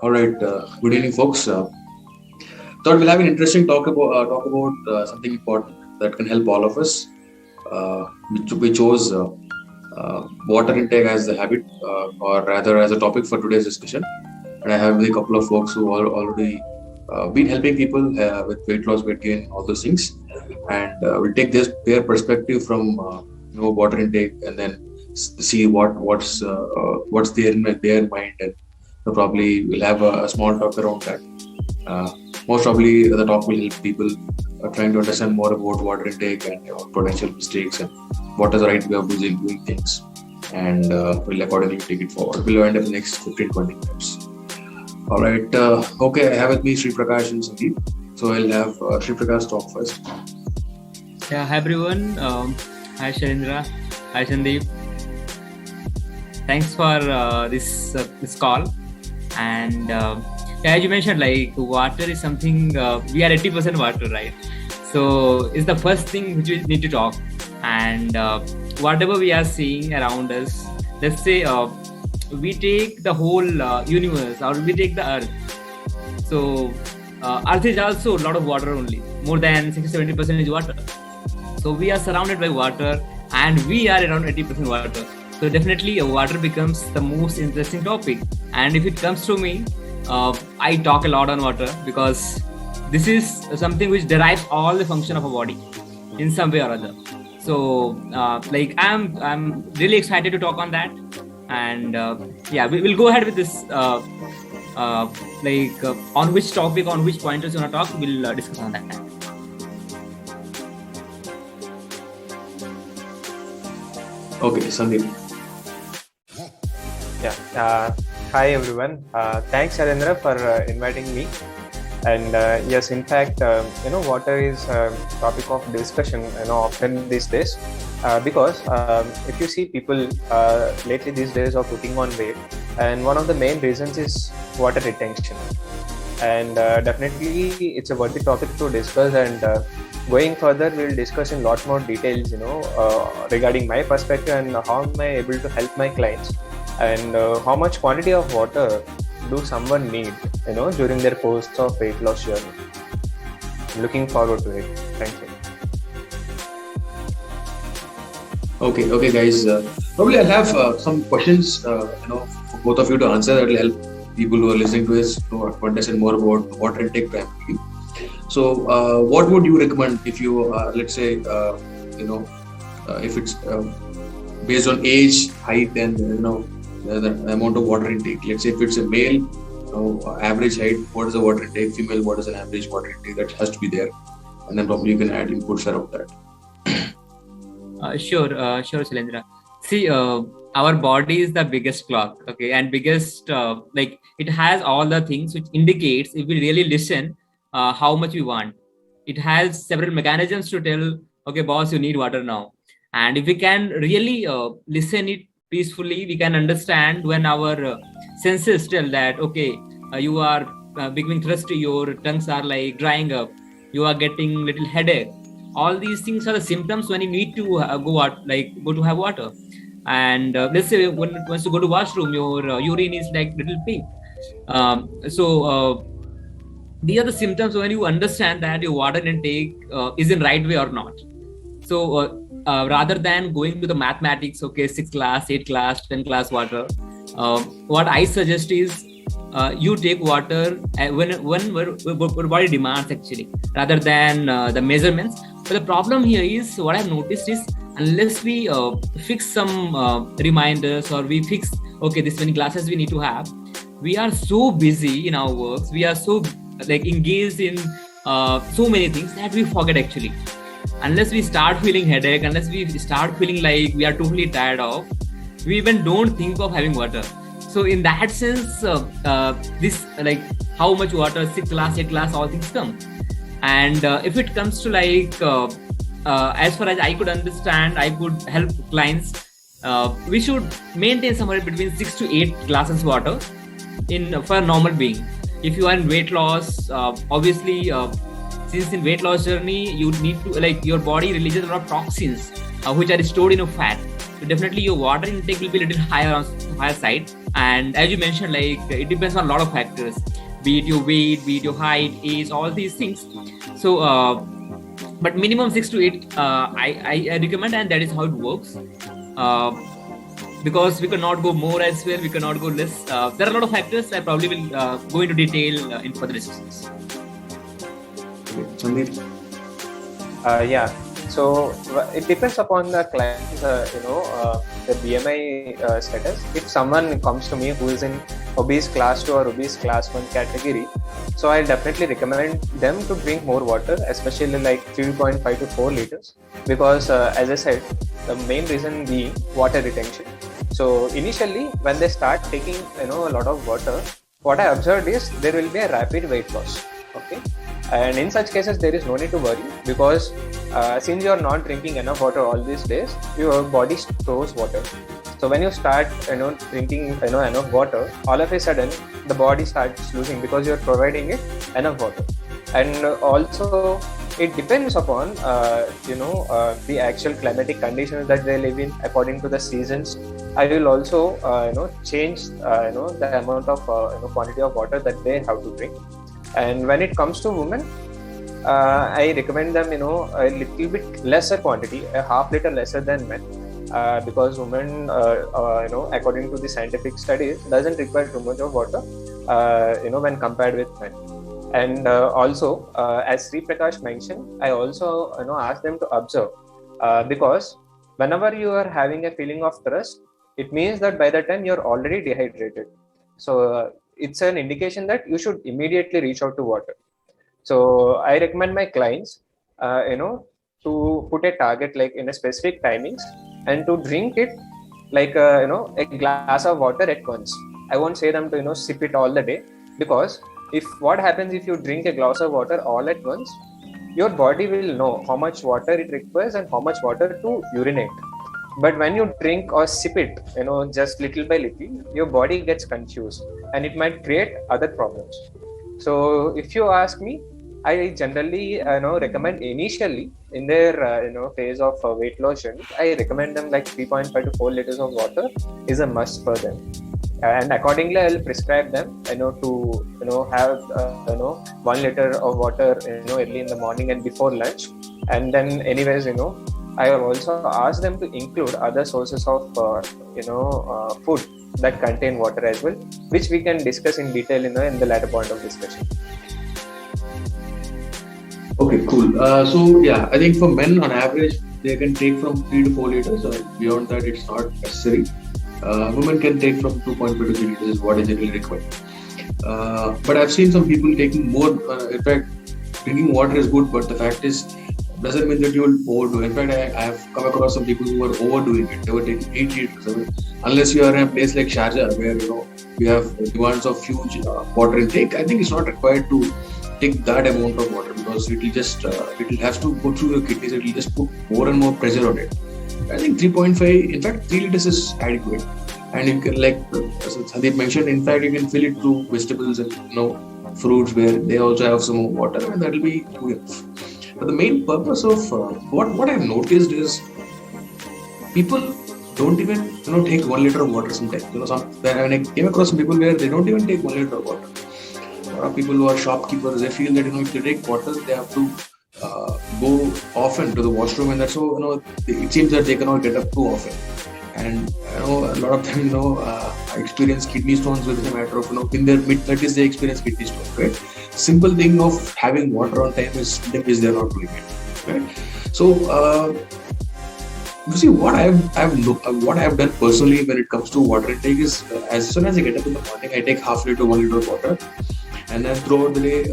All right. Good evening, folks. Thought we'll have an interesting talk about something important that can help all of us. We chose water intake as the habit, or rather as a topic for today's discussion. And I have with a couple of folks who are already been helping people with weight loss, weight gain, all those things. And we'll take their perspective from water intake, and then see what's there in their mind, and probably we'll have a small talk around that. Uh, Most probably the talk will help people trying to understand more about water intake and potential mistakes and what is the right way of doing things, and we'll accordingly take it forward. We'll end up in the next 15-20 minutes. All right. Okay, I have with me Sri Prakash and Sandeep. So I'll have Sri Prakash talk first. Yeah, hi everyone. Hi Sharindra. Hi Sandeep. Thanks for this call. And as you mentioned, like water is something we are 80% water, right? So it's the first thing which we need to talk. And whatever we are seeing around us, let's say we take the whole universe, or we take the earth. So earth is also a lot of water only. More than 60-70% is water. So we are surrounded by water, and we are around 80% water. So definitely water becomes the most interesting topic. And if it comes to me, I talk a lot on water because this is something which derives all the function of a body in some way or other. So I'm really excited to talk on that. And we will go ahead with this. On which topic, on which pointers you want to talk, we'll discuss on that. Okay, Sandeep. Hi everyone. Thanks Arendra for inviting me. And yes, in fact, water is a topic of discussion, often these days, because if you see people lately these days are putting on weight, and one of the main reasons is water retention. And definitely it's a worthy topic to discuss. And going further, we'll discuss in lot more details, regarding my perspective and how am I able to help my clients, and how much quantity of water do someone need, during their course of weight loss journey. Looking forward to it. Thank you. Okay, guys. Probably I'll have some questions, for both of you to answer. That will help people who are listening to us to understand more about water intake primarily. So, what would you recommend if you, let's say, if it's based on age, height, and the amount of water intake. Let's say if it's a male, average height, what is the water intake? Female, what is an average water intake? That has to be there, and then probably you can add inputs around that. Sure, Shailendra. See, our body is the biggest clock, okay, and biggest it has all the things which indicates if we really listen how much we want. It has several mechanisms to tell, okay, boss, you need water now. And if we can really listen it peacefully, we can understand when our senses tell that, okay, you are becoming thirsty, your tongues are like drying up, you are getting little headache. All these things are the symptoms when you need to go to have water. And let's say once you go to washroom, your urine is like little pink. These are the symptoms when you understand that your water intake is in right way or not. So rather than going to the mathematics, okay, 6th class, 8th class, 10th class water, what I suggest is you take water when your body demands, actually, rather than the measurements. But the problem here is, what I've noticed is, unless we fix some reminders, or we fix, okay, this many glasses we need to have, we are so busy in our works, we are so engaged in so many things that we forget, actually. Unless we start feeling headache, unless we start feeling like we are totally tired of, we even don't think of having water. So in that sense, this how much water, 6th class, 8th class, all things come. And if it comes to as far as I could understand, I could help clients, we should maintain somewhere between 6 to 8 glasses water for a normal being. If you are in weight loss, obviously, since in weight loss journey, you need to, your body releases a lot of toxins which are stored in a fat. So definitely your water intake will be a little higher on higher side. And as you mentioned, like it depends on a lot of factors, be it your weight, be it your height, age, all these things. So but minimum 6 to 8 I recommend, and that is how it works. Because we cannot go more as well, we cannot go less. There are a lot of factors. I probably will go into detail in further discussions. Sandeep? Yeah. So it depends upon the client's, the BMI status. If someone comes to me who is in obese class 2 or obese class 1 category, so I definitely recommend them to drink more water, especially like 3.5 to 4 liters, because as I said, the main reason being water retention. So initially, when they start taking a lot of water, what I observed is there will be a rapid weight loss. Okay, and in such cases there is no need to worry, because since you are not drinking enough water all these days, your body stores water. So when you start drinking enough water, all of a sudden the body starts losing, because you are providing it enough water. And also it depends upon the actual climatic conditions that they live in. According to the seasons, I will also change the amount of quantity of water that they have to drink. And when it comes to women, I recommend them a little bit lesser quantity, a half liter lesser than men, because women according to the scientific studies doesn't require too much of water when compared with men. And also as Sri Prakash mentioned, I also ask them to observe, because whenever you are having a feeling of thirst, it means that by the time you're already dehydrated. So it's an indication that you should immediately reach out to water. So I recommend my clients, to put a target like in a specific timings, and to drink it like a glass of water at once. I won't say them to sip it all the day, because what happens if you drink a glass of water all at once, your body will know how much water it requires and how much water to urinate. But when you drink or sip it, just little by little, your body gets confused and it might create other problems. So if you ask me, I generally recommend initially in their phase of weight loss journey, I recommend them like 3.5 to 4 liters of water is a must for them. And accordingly, I'll prescribe them to have 1 liter of water early in the morning and before lunch. And then anyways, I will also ask them to include other sources of food that contain water as well, which we can discuss in detail in the latter point of discussion. Okay, cool. So yeah, I think for men on average they can take from 3 to 4 liters. Beyond that, it's not necessary. Women can take from 2.5 to 3 liters is what is generally required. But I've seen some people taking more. In fact, drinking water is good, but the fact is, doesn't mean that you will overdo. In fact, I have come across some people who are overdoing it. They were taking 8 liters. I mean, unless you are in a place like Charcha, where you have demands of huge water intake, I think it's not required to take that amount of water, because it will just it will have to go through your kidneys. It will just put more and more pressure on it. I think 3.5, in fact 3 liters is adequate, and you can, like Sandeep mentioned, in fact you can fill it through vegetables and fruits where they also have some water, and that will be good enough. But the main purpose of what I've noticed is people don't even take 1 liter of water sometimes. When I came across some people where they don't even take 1 liter of water. People who are shopkeepers, they feel that if they take water, they have to go often to the washroom, and that's so it seems that they cannot get up too often. And a lot of them experience kidney stones within a matter of in their mid-30s they experience kidney stones. Right? Simple thing of having water on time is they're not doing it. Right? So you see, what I've done personally when it comes to water intake is as soon as I get up in the morning, I take half liter to 1 liter of water. And then throughout the day,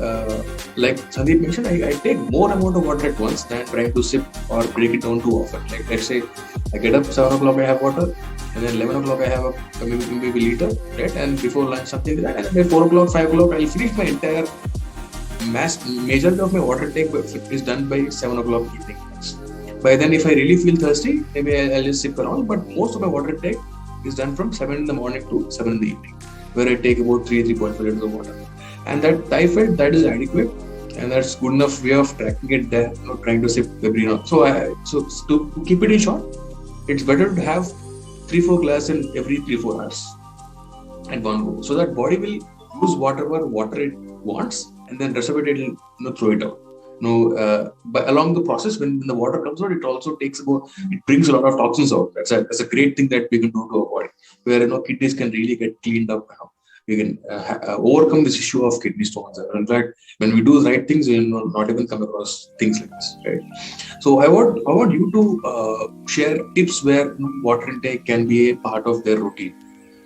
like Sandeep mentioned, I take more amount of water at once than trying to sip or break it down too often. Like let's say I get up 7 o'clock, I have water, and then 11 o'clock I have maybe liter, right? And before lunch something like that, and by 4 o'clock, 5 o'clock I'll finish my entire majority of my water intake is done by 7 o'clock evening. By then, if I really feel thirsty, maybe I'll just sip around. But most of my water intake is done from 7 in the morning to 7 in the evening, where I take about 3.5 liters of water. And that I felt that is adequate, and that's good enough way of tracking it there, trying to sip every now. So to keep it in short, it's better to have 3-4 glasses in every 3-4 hours. at one go, so that body will use whatever water it wants, and then rest of it will throw it out. But along the process, when the water comes out, it also it brings a lot of toxins out. That's a great thing that we can do to our body, where kidneys can really get cleaned up. We can overcome this issue of kidney stones. In fact, when we do the right things, we will not even come across things like this, right? So I want you to share tips where water intake can be a part of their routine,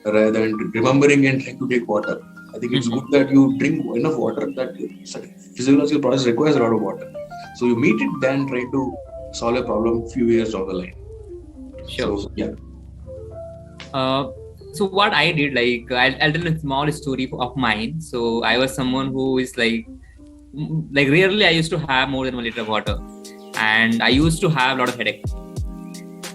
rather than remembering and trying to take water. I think it's good that you drink enough water. That physiological process requires a lot of water. So you meet it, then try to solve a problem few years down the line. Sure. So, yeah. So what I did, like I'll tell a small story of mine. So I was someone who is like rarely I used to have more than 1 liter of water, and I used to have a lot of headache.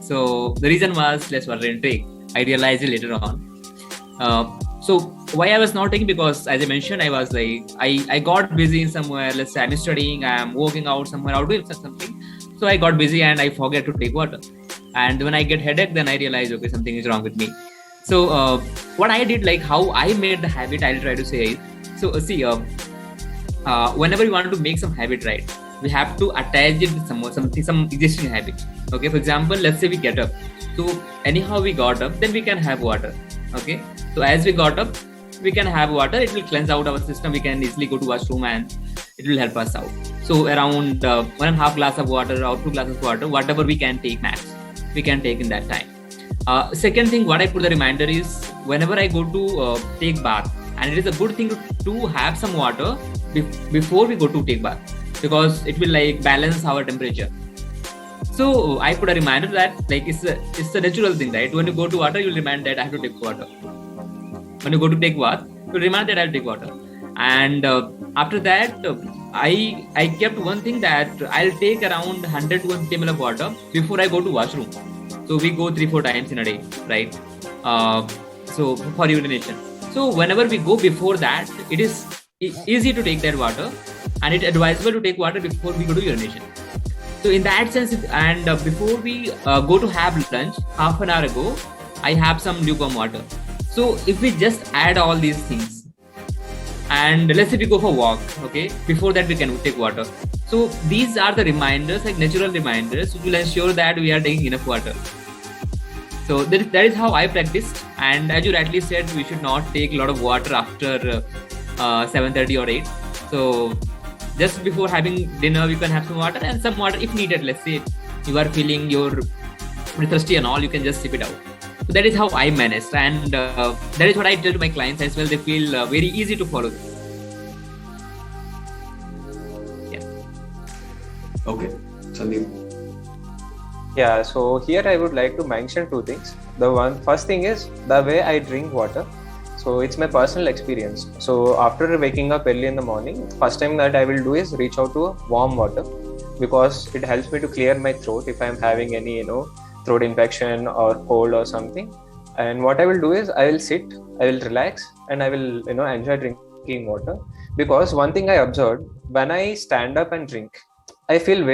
So the reason was less water intake. I realized it later on. So why I was not taking, because as I mentioned, I was like, I got busy in somewhere. Let's say I'm studying, I'm working out somewhere, out doing something. So I got busy and I forget to take water. And when I get headache, then I realize, okay, something is wrong with me. So what I did, like how I made the habit, I'll try to say. So see, whenever we want to make some habit, right, we have to attach it with some existing habit. Okay, for example, let's say we get up. So anyhow we got up, then we can have water. Okay, so as we got up, we can have water. It will cleanse out our system. We can easily go to washroom and it will help us out. So around 1.5 glass of water or 2 glasses of water, whatever we can take max, we can take in that time. Second thing, what I put the reminder is whenever I go to take bath, and it is a good thing to have some water before we go to take bath, because it will like balance our temperature. So I put a reminder that like it's a natural thing, right? When you go to water, you'll remind that I have to take water. When you go to take bath, you'll remind that I'll take water. And after that, I kept one thing that I'll take around 100 to 150 ml of water before I go to washroom. So we go 3-4 times in a day, right? So for urination. So whenever we go before that, it is easy to take that water, and it's advisable to take water before we go to urination. So in that sense, and before we go to have lunch, half an hour ago, I have some lukewarm water. So if we just add all these things, and let's say we go for a walk, okay, before that we can take water. So these are the reminders, like natural reminders, which will ensure that we are taking enough water. So that is how I practiced. And as you rightly said, we should not take a lot of water after 7:30 or 8. So just before having dinner, you can have some water, and some water if needed. Let's say you are feeling you're thirsty and all, you can just sip it out. So that is how I managed, and that is what I tell to my clients as well. They feel very easy to follow. Yeah. Okay, Sandeep. Yeah, so here I would like to mention two things. First thing is the way I drink water. So it's my personal experience. So after waking up early in the morning, first time that I will do is reach out to warm water, because it helps me to clear my throat if I'm having any, throat infection or cold or something. And what I will do is I will sit, I will relax, and I will, enjoy drinking water. Because one thing I observed, when I stand up and drink, I feel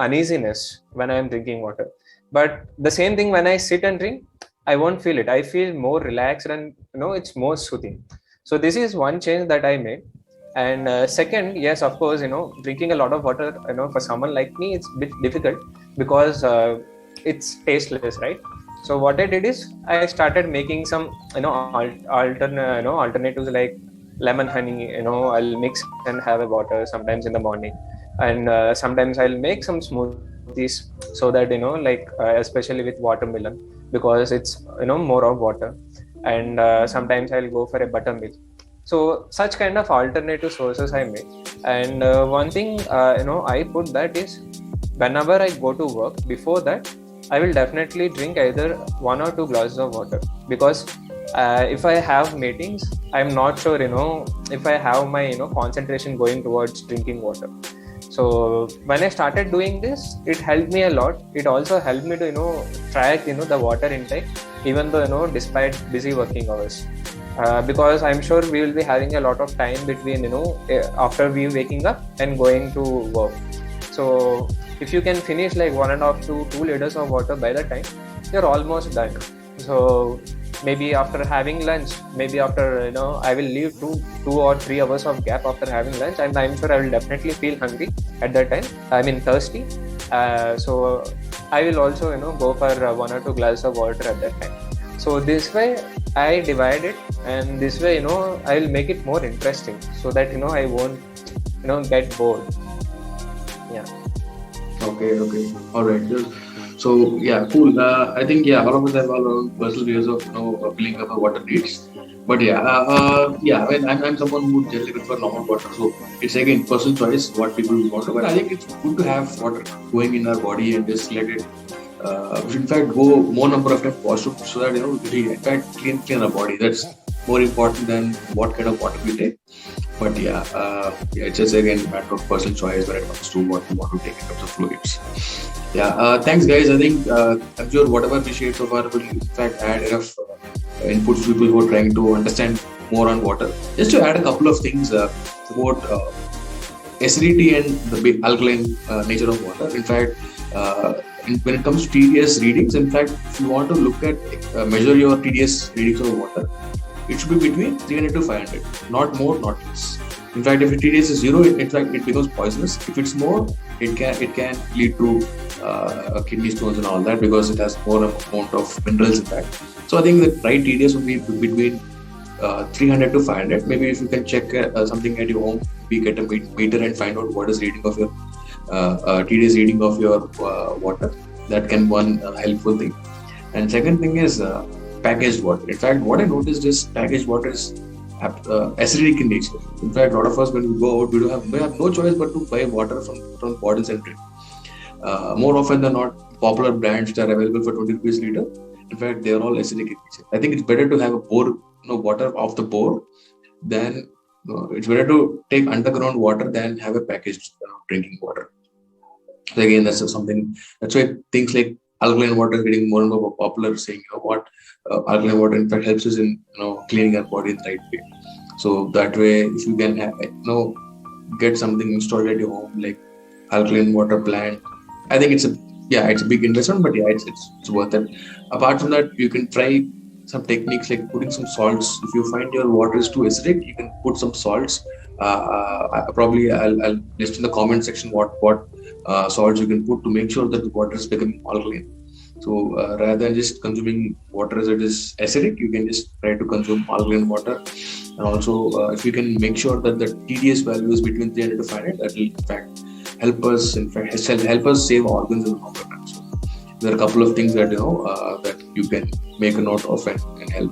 uneasiness when I am drinking water. But the same thing when I sit and drink, I won't feel it. I feel more relaxed, and it's more soothing. So this is one change that I made. And second, yes, of course, drinking a lot of water, for someone like me, it's a bit difficult because it's tasteless, right? So what I did is I started making some, alternatives like lemon honey. I'll mix and have a water sometimes in the morning, and sometimes I'll make some smoothies so that especially with watermelon, because it's more of water, and sometimes I'll go for a buttermilk. So such kind of alternative sources I make. And one thing I put that is whenever I go to work, before that I will definitely drink either 1 or 2 glasses of water, because if I have meetings, I'm not sure if I have my concentration going towards drinking water. So when I started doing this, it helped me a lot. It also helped me to track the water intake, even though despite busy working hours, because I'm sure we will be having a lot of time between after we waking up and going to work. So if you can finish like 1.5 to 2 liters of water by the time, you're almost done. So maybe after having lunch, maybe after I will leave 2 or 3 hours of gap after having lunch, and I'm sure I will definitely feel hungry at that time. I mean thirsty. So I will also go for 1 or 2 glasses of water at that time. So this way I divide it, and this way I will make it more interesting, so that I won't get bored. Yeah. Okay. All right. So yeah, cool. I think all of us have our own personal ways of filling up our water needs. But I mean, I'm someone who would generally prefer normal water. So it's again personal choice what people want to. But I think it's good to have water going in our body and just let it. In fact, go more number of times washroom, so that we in fact clean our body. That's more important than what kind of water we take. But it's just again a matter of personal choice when it comes to what you want to take in terms of fluids. Thanks guys. I think I'm sure whatever we shared so far will in fact add enough inputs to people who are trying to understand more on water. Just to add a couple of things about acidity and the alkaline nature of water. In fact, when it comes to TDS readings, in fact, if you want to look at measure your TDS readings of water, it should be between 300 to 500, not more, not less. In fact, if the TDS is 0, in fact, it becomes poisonous. If it's more, it can lead to kidney stones and all that, because it has more amount of minerals in that. So I think the right TDS would be between 300 to 500. Maybe if you can check something at your home, we get a meter and find out what is reading of your TDS reading of your water. That can be one helpful thing. And second thing is packaged water. In fact, what I noticed is packaged water is acidic in nature. In fact, a lot of us, when we go out, we have no choice but to buy water from bottles and drink. More often than not, popular brands that are available for 20 rupees liter, in fact, they are all acidic in nature. I think it's better to have a bore, water off the bore, than it's better to take underground water than have a packaged drinking water. So again, that's something. That's why things like alkaline water is getting more and more popular. Saying alkaline water in fact helps us in cleaning our body in the right way. So that way, if you can get something installed at your home like alkaline water plant, I think it's a big investment, but it's worth it. Apart from that, you can try some techniques like putting some salts. If you find your water is too acidic, you can put some salts. I'll list in the comment section what salts you can put to make sure that the water is becoming alkaline. So rather than just consuming water as it is acidic, you can just try to consume alkaline water. And also, if you can make sure that the TDS value is between 300 to 500, that will in fact help us save organs in the longer run. So there are a couple of things that that you can make a note of and help.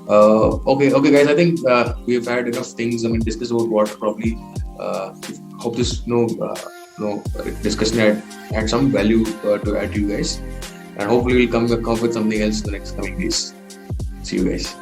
Okay, guys. I think we've had enough things. I mean, discuss about water. Probably hope this discussion had some value to add to you guys, and hopefully we'll come with something else in the next coming days. See you guys.